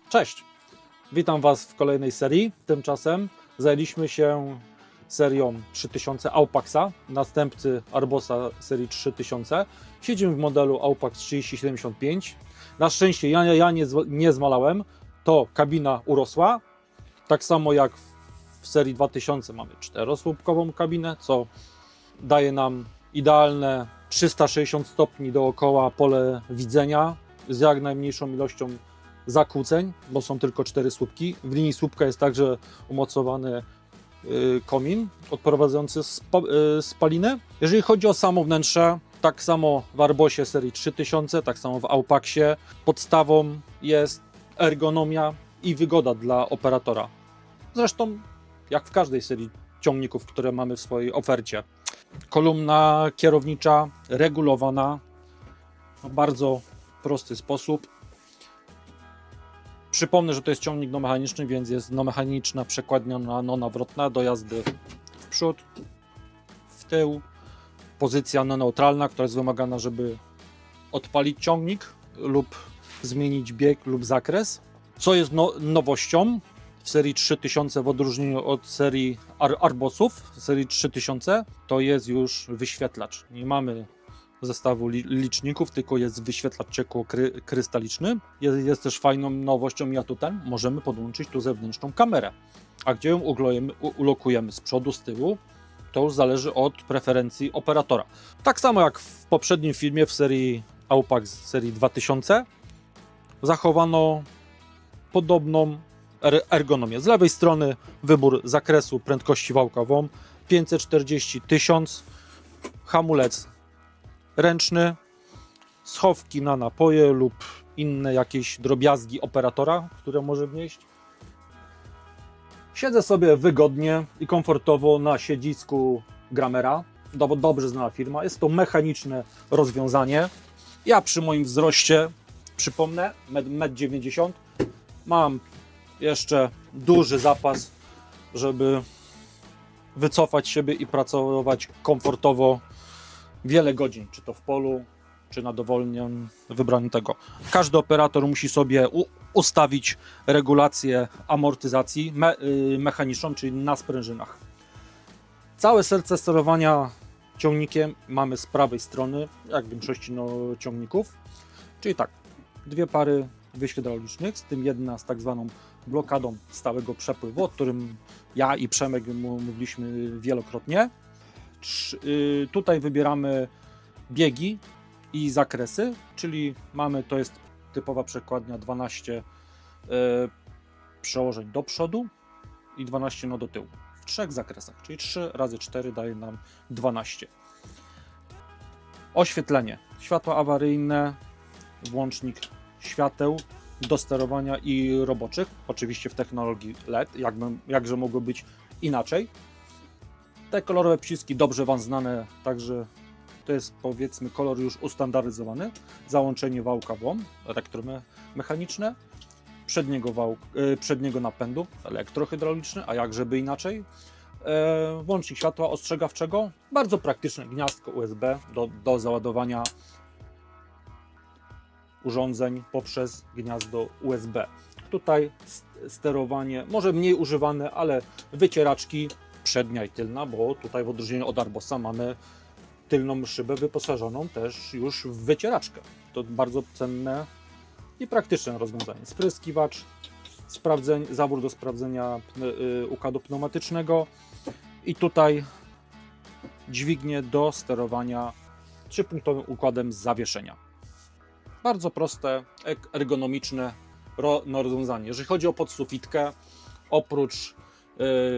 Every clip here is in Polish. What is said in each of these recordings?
Cześć! Witam Was w kolejnej serii. Tymczasem zajęliśmy się serią 3000 Aupaxa, następcy Arbosa serii 3000. Siedzimy w modelu Aupax 3075. Na szczęście ja nie zmalałem, to kabina urosła. Tak samo jak w serii 2000 mamy 4-słupkową kabinę, co daje nam idealne 360 stopni dookoła pole widzenia z jak najmniejszą ilością zakłóceń, bo są tylko 4 słupki. W linii słupka jest także umocowany komin odprowadzający spalinę. Jeżeli chodzi o samo wnętrze, tak samo w Arbosie serii 3000, tak samo w Aupaxie, podstawą jest ergonomia i wygoda dla operatora. Zresztą jak w każdej serii ciągników, które mamy w swojej ofercie. Kolumna kierownicza regulowana w bardzo prosty sposób. Przypomnę, że to jest ciągnik mechaniczny, więc jest mechaniczna przekładnia nawrotna do jazdy w przód, w tył. Pozycja neutralna, która jest wymagana, żeby odpalić ciągnik lub zmienić bieg lub zakres. Co jest nowością w serii 3000 w odróżnieniu od serii Arbosów, serii 3000, to jest już wyświetlacz. Nie mamy zestawu liczników, tylko jest wyświetlacz ciekłokrystaliczny. Jest też fajną nowością i atutem, możemy podłączyć tu zewnętrzną kamerę. A gdzie ją ulokujemy, z przodu, z tyłu, to już zależy od preferencji operatora. Tak samo jak w poprzednim filmie w serii Aupax serii 2000 zachowano podobną ergonomię. Z lewej strony wybór zakresu prędkości wałka WOM 540 1000, hamulec ręczny, schowki na napoje lub inne jakieś drobiazgi operatora, które może wnieść. Siedzę sobie wygodnie i komfortowo na siedzisku Gramera. Dobrze znana firma. Jest to mechaniczne rozwiązanie. Ja przy moim wzroście, przypomnę, 1,90 m, mam jeszcze duży zapas, żeby wycofać siebie i pracować komfortowo wiele godzin, czy to w polu, czy na dowolnie wybranym tego. Każdy operator musi sobie ustawić regulację amortyzacji mechaniczną, czyli na sprężynach. Całe serce sterowania ciągnikiem mamy z prawej strony, jak w większości ciągników, czyli tak, dwie pary wyjść hydraulicznych, z tym jedna z tak zwaną blokadą stałego przepływu, o którym ja i Przemek mówiliśmy wielokrotnie. Tutaj wybieramy biegi i zakresy, czyli mamy, to jest typowa przekładnia 12 przełożeń do przodu i 12 do tyłu w 3 zakresach, czyli 3 razy 4 daje nam 12. Oświetlenie, światła awaryjne, włącznik świateł do sterowania i roboczych, oczywiście w technologii LED, jakże mogło być inaczej. Te kolorowe przyciski dobrze Wam znane, także to jest, powiedzmy, kolor już ustandaryzowany. Załączenie wałka WOM elektromechaniczne, przedniego napędu elektrohydrauliczny, a jakżeby inaczej. Włącznik światła ostrzegawczego, bardzo praktyczne gniazdko USB do załadowania urządzeń poprzez gniazdo USB. Tutaj sterowanie, może mniej używane, ale wycieraczki przednia i tylna, bo tutaj w odróżnieniu od Arbosa mamy tylną szybę wyposażoną też już w wycieraczkę. To bardzo cenne i praktyczne rozwiązanie. Spryskiwacz, zawór do sprawdzenia układu pneumatycznego i tutaj dźwignię do sterowania 3-punktowym układem zawieszenia. Bardzo proste, ergonomiczne rozwiązanie. Jeżeli chodzi o podsufitkę, oprócz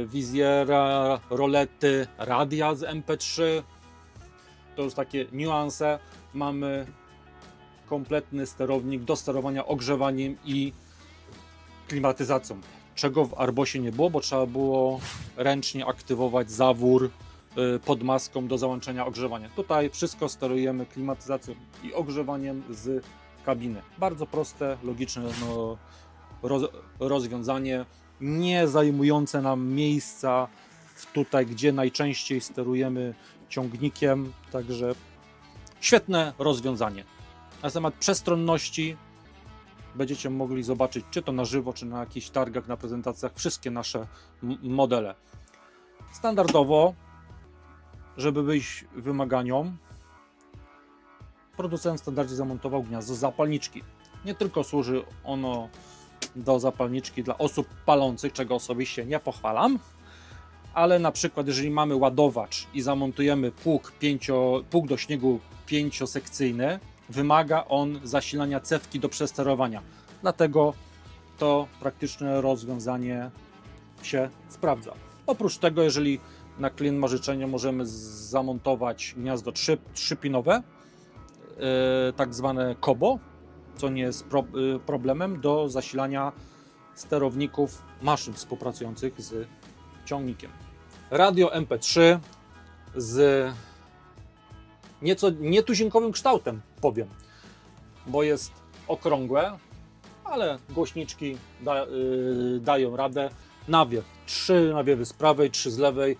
wizjera, rolety, radia z MP3, to już takie niuanse, mamy kompletny sterownik do sterowania ogrzewaniem i klimatyzacją, czego w Arbosie nie było, bo trzeba było ręcznie aktywować zawór pod maską do załączenia ogrzewania. Tutaj wszystko sterujemy klimatyzacją i ogrzewaniem z kabiny. Bardzo proste, logiczne rozwiązanie, nie zajmujące nam miejsca tutaj, gdzie najczęściej sterujemy ciągnikiem, także świetne rozwiązanie. Na temat przestronności będziecie mogli zobaczyć, czy to na żywo, czy na jakichś targach, na prezentacjach, wszystkie nasze modele. Standardowo, żeby wyjść wymaganiom, producent w standardzie zamontował gniazdo zapalniczki. Nie tylko służy ono do zapalniczki dla osób palących, czego osobiście nie pochwalam, ale na przykład jeżeli mamy ładowacz i zamontujemy pług do śniegu 5-sekcyjny, wymaga on zasilania cewki do przesterowania. Dlatego to praktyczne rozwiązanie się sprawdza. Oprócz tego, jeżeli na klient ma życzenie, możemy zamontować gniazdo 3-pinowe, tak zwane kobo, co nie jest problemem do zasilania sterowników maszyn współpracujących z ciągnikiem. Radio MP3 z nieco nietuzinkowym kształtem, powiem, bo jest okrągłe, ale głośniczki dają radę. Nawiew, 3 nawiewy z prawej, 3 z lewej.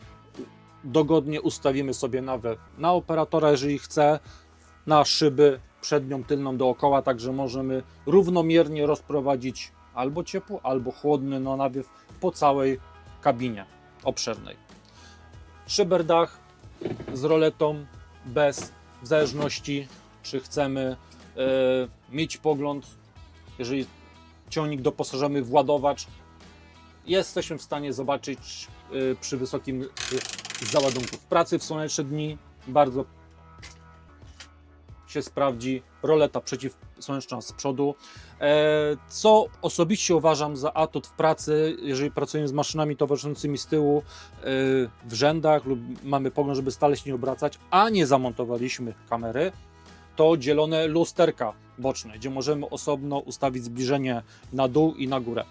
Dogodnie ustawimy sobie nawiew na operatora, jeżeli chce, na szyby przednią, tylną dookoła, także możemy równomiernie rozprowadzić albo ciepły, albo chłodny nawiew po całej kabinie obszernej. Szyberdach z roletą bez, w zależności czy chcemy mieć pogląd, jeżeli ciągnik doposażamy w ładowacz, jesteśmy w stanie zobaczyć przy wysokim załadunku. W pracy w słoneczne dni bardzo się sprawdzi roleta przeciwsłoneczna z przodu. Co osobiście uważam za atut w pracy, jeżeli pracujemy z maszynami towarzyszącymi z tyłu w rzędach lub mamy pogląd, żeby stale się nie obracać, a nie zamontowaliśmy kamery, to dzielone lusterka boczne, gdzie możemy osobno ustawić zbliżenie na dół i na górę.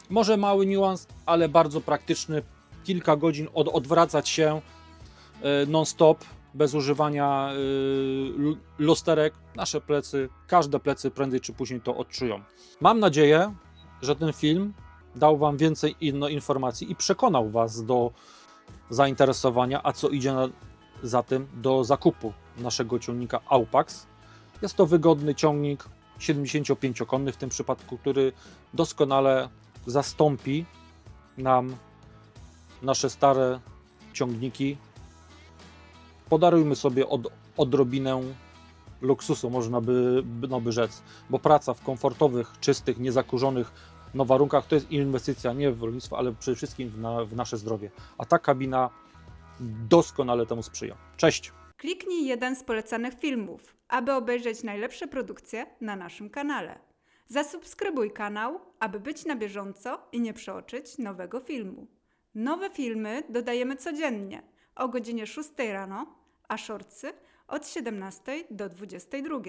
Może mały niuans, ale bardzo praktyczny. Kilka godzin odwracać się non-stop, bez używania lusterek. Nasze plecy, każde plecy prędzej czy później to odczują. Mam nadzieję, że ten film dał Wam więcej informacji i przekonał Was do zainteresowania, a co idzie za tym, do zakupu naszego ciągnika Aupax. Jest to wygodny ciągnik 75-konny w tym przypadku, który doskonale zastąpi nam nasze stare ciągniki. Podarujmy sobie odrobinę luksusu, można by rzec, bo praca w komfortowych, czystych, niezakurzonych warunkach to jest inwestycja nie w rolnictwo, ale przede wszystkim w nasze zdrowie. A ta kabina doskonale temu sprzyja. Cześć! Kliknij jeden z polecanych filmów, aby obejrzeć najlepsze produkcje na naszym kanale. Zasubskrybuj kanał, aby być na bieżąco i nie przeoczyć nowego filmu. Nowe filmy dodajemy codziennie o godzinie 6 rano, a shortsy od 17 do 22.